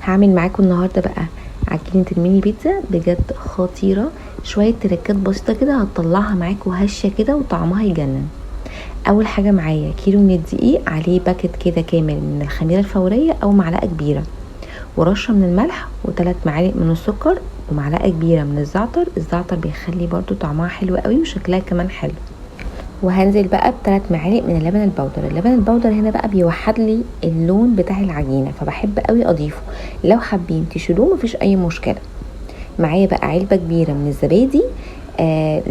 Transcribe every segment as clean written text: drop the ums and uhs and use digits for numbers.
هعمل معاكم النهارده بقى عجينه الميني بيتزا، بجد خطيره. شويه تركات بسيطه كده هتطلعها معاكم هشه كده وطعمها يجنن. اول حاجه معايا كيلو من الدقيق، عليه باكت كده كامل من الخميره الفوريه او معلقه كبيره، ورشه من الملح، وثلاث معالق من السكر، ومعلقه كبيره من الزعتر بيخلي برضو طعمها حلو قوي وشكلها كمان حلو. وهنزل بقى ب3 معالق من اللبن البودر هنا بقى بيوحد لي اللون بتاع العجينه، فبحب قوي اضيفه. لو حابين تشيلوه مفيش اي مشكله. معايا بقى علبه كبيره من الزبادي،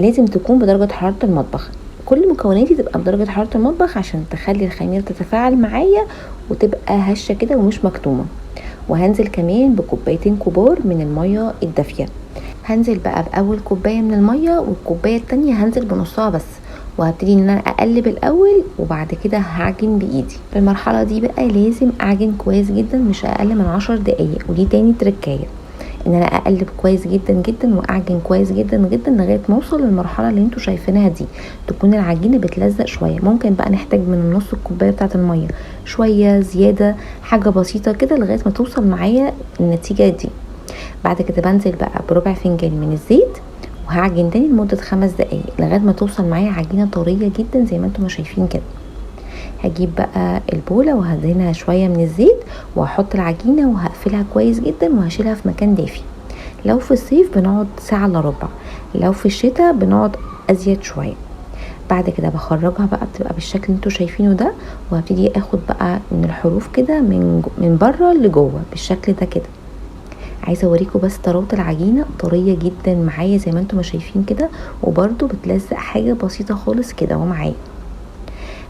لازم تكون بدرجه حراره المطبخ. كل مكوناتي تبقى بدرجه حراره المطبخ عشان تخلي الخميره تتفاعل معايا وتبقى هشه كده ومش مكتومه. وهنزل كمان بكوبايتين كبار من الميه الدافيه. هنزل بقى باول كوبايه من الميه، والكوبايه التانية هنزل بنصها بس، وهبتدي ان انا اقلب الاول وبعد كده هعجن بايدي. في المرحله دي بقى لازم اعجن كويس جدا، مش اقل من 10 دقايق. ودي تاني تركايه، ان انا اقلب كويس جدا جدا واعجن كويس جدا جدا لغايه ما اوصل للمرحله اللي انتوا شايفينها دي، تكون العجينه بتلزق شويه. ممكن بقى نحتاج من نص الكوبايه بتاعه الميه شويه زياده، حاجه بسيطه كده لغايه ما توصل معايا النتيجه دي. بعد كده بنزل بقى بربع فنجان من الزيت، وهعجن تاني لمدة 5 دقايق لغاية ما توصل معايا عجينة طرية جدا زي ما انتم شايفين كده. هجيب بقى البولة وهدهنها شوية من الزيت، وهحط العجينة وهقفلها كويس جدا وهشيلها في مكان دافي. لو في الصيف بنقعد ساعة الا ربع، لو في الشتاء بنقعد ازيد شوية. بعد كده بخرجها بقى بتبقى بالشكل اللي انتوا شايفينه ده، وهبتدي اخد بقى من الحروف كده من بره لجوه بالشكل ده كده. عايزه اوريكم بس طراوه العجينه طريه جدا معايا زي ما انتم شايفين كده، وبرده بتلزق حاجه بسيطه خالص كده اهو معايا.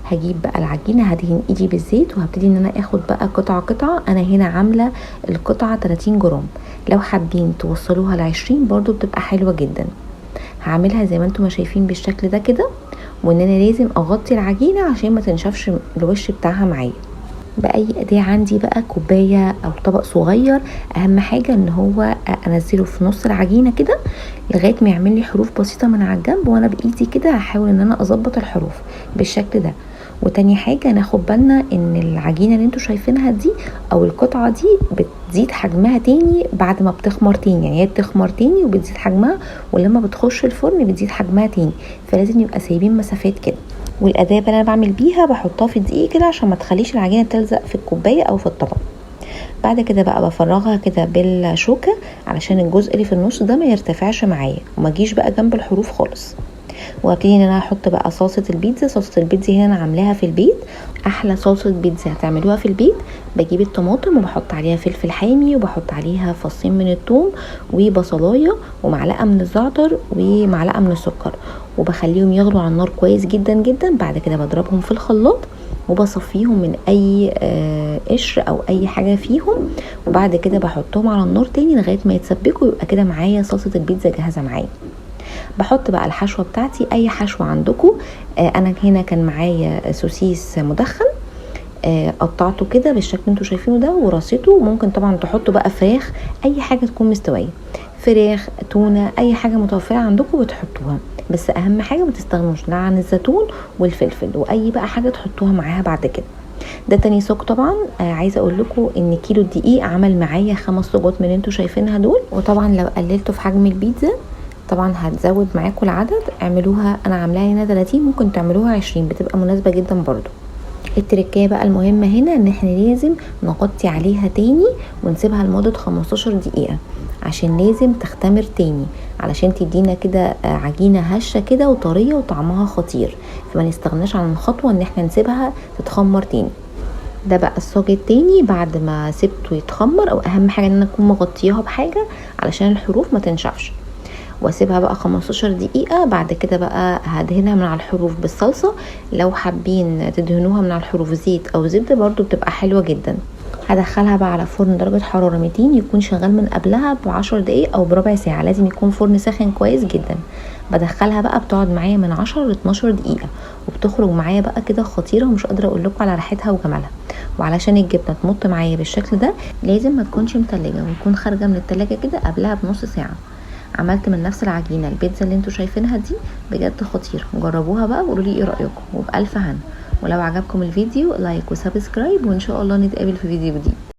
هجيب بقى العجينه هدهن ايدي بالزيت، وهبتدي ان انا اخد بقى قطعه قطعه. انا هنا عامله القطعه 30 جرام، لو حابين توصلوها ل20 برده بتبقى حلوه جدا. هعملها زي ما انتم شايفين بالشكل ده كده، وان انا لازم اغطي العجينه عشان ما تنشفش الوش بتاعها معايا. باي اداه عندي بقى، كوبايه او طبق صغير، اهم حاجه ان هو انزله في نص العجينه كده لغايه ما يعمل لي حروف بسيطه من على الجنب، وانا بايدي كده هحاول ان انا اظبط الحروف بالشكل ده. وتاني حاجه ناخد بالنا ان العجينه اللي انتوا شايفينها دي او القطعه دي بتزيد حجمها تاني بعد ما بتخمر تاني، يعني هي بتخمر تاني وبتزيد حجمها، ولما بتخش الفرن بتزيد حجمها تاني، فلازم يبقى سايبين مسافات كده. والاداه اللي انا بعمل بيها بحطها في الدقيق كده عشان ما تخليش العجينه تلزق في الكوبايه او في الطبق. بعد كده بقى بفرغها كده بالشوكه علشان الجزء اللي في النص ده ما يرتفعش معايا وما اجيش بقى جنب الحروف خالص. وابتدي ان انا احط بقى صلصه البيتزا. صلصه البيتزا هنا انا عاملاها في البيت، احلى صلصه بيتزا هتعملوها في البيت. بجيب الطماطم وبحط عليها فلفل حامي، وبحط عليها فصين من الثوم وبصلايه ومعلقه من الزعتر ومعلقه من السكر، وبخليهم يغلوا على النار كويس جدا جدا. بعد كده بضربهم في الخلاط وبصفيهم من اي قشر او اي حاجه فيهم، وبعد كده بحطهم على النار تاني لغايه ما يتسبكوا، يبقى كده معايا صلصه البيتزا جاهزه معايا. بحط بقى الحشوه بتاعتي، اي حشوه عندكم. انا هنا كان معايا سوسيس مدخن، قطعته كده بالشكل اللي انتوا شايفينه ده ورصيته. ممكن طبعا تحطوا بقى فراخ، اي حاجه تكون مستويه، فراخ، تونه، اي حاجه متوفره عندكم بتحطوها. بس اهم حاجه ما تستغنوش لا عن الزيتون والفلفل، واي بقى حاجه تحطوها معاها بعد كده. ده تاني سوق طبعا. عايزه اقول لكم ان كيلو الدقيق عمل معايا 5 سوجات من اللي انتوا شايفينها دول. وطبعا لو قللتوا في حجم البيتزا طبعا هتزود معاكم العدد. اعملوها، انا عاملاها هنا 30، ممكن تعملوها 20 بتبقى مناسبه جدا برضو. التركية بقى المهمة هنا ان احنا لازم نغطي عليها تاني ونسيبها لمدة 15 دقيقة عشان لازم تختمر تاني، علشان تدينا كده عجينة هشة كده وطرية وطعمها خطير. فما نستغناش عن الخطوة ان احنا نسيبها تتخمر تاني. ده بقى الصاج التاني بعد ما سبته يتخمر، او اهم حاجة ان انا اكون مغطياها بحاجة علشان الحروف ما تنشفش، واسيبها بقى 15 دقيقة. بعد كده بقى هدهنها من على الحروف بالصلصة. لو حابين تدهنوها من على الحروف زيت او زبدة برضو بتبقى حلوة جدا. هدخلها بقى على فرن درجة حرارة 200 يكون شغال من قبلها ب10 دقايق او بربع ساعة. لازم يكون فرن ساخن كويس جدا. بدخلها بقى بتقعد معايا من 10 ل 12 دقيقة، وبتخرج معايا بقى كده خطيرة ومش قادرة اقول لكم على ريحتها وجمالها. وعلشان الجبنة تمط معايا بالشكل ده لازم ما تكونش متلجة، وتكون خارجة من التلاجة كده قبلها بنص ساعة. عملت من نفس العجينه البيتزا اللي انتوا شايفينها دي، بجد خطيره. جربوها بقى وقولوا لي ايه رايكم، وبالف هنا. ولو عجبكم الفيديو لايك وسبسكرايب، وان شاء الله نتقابل في فيديو جديد.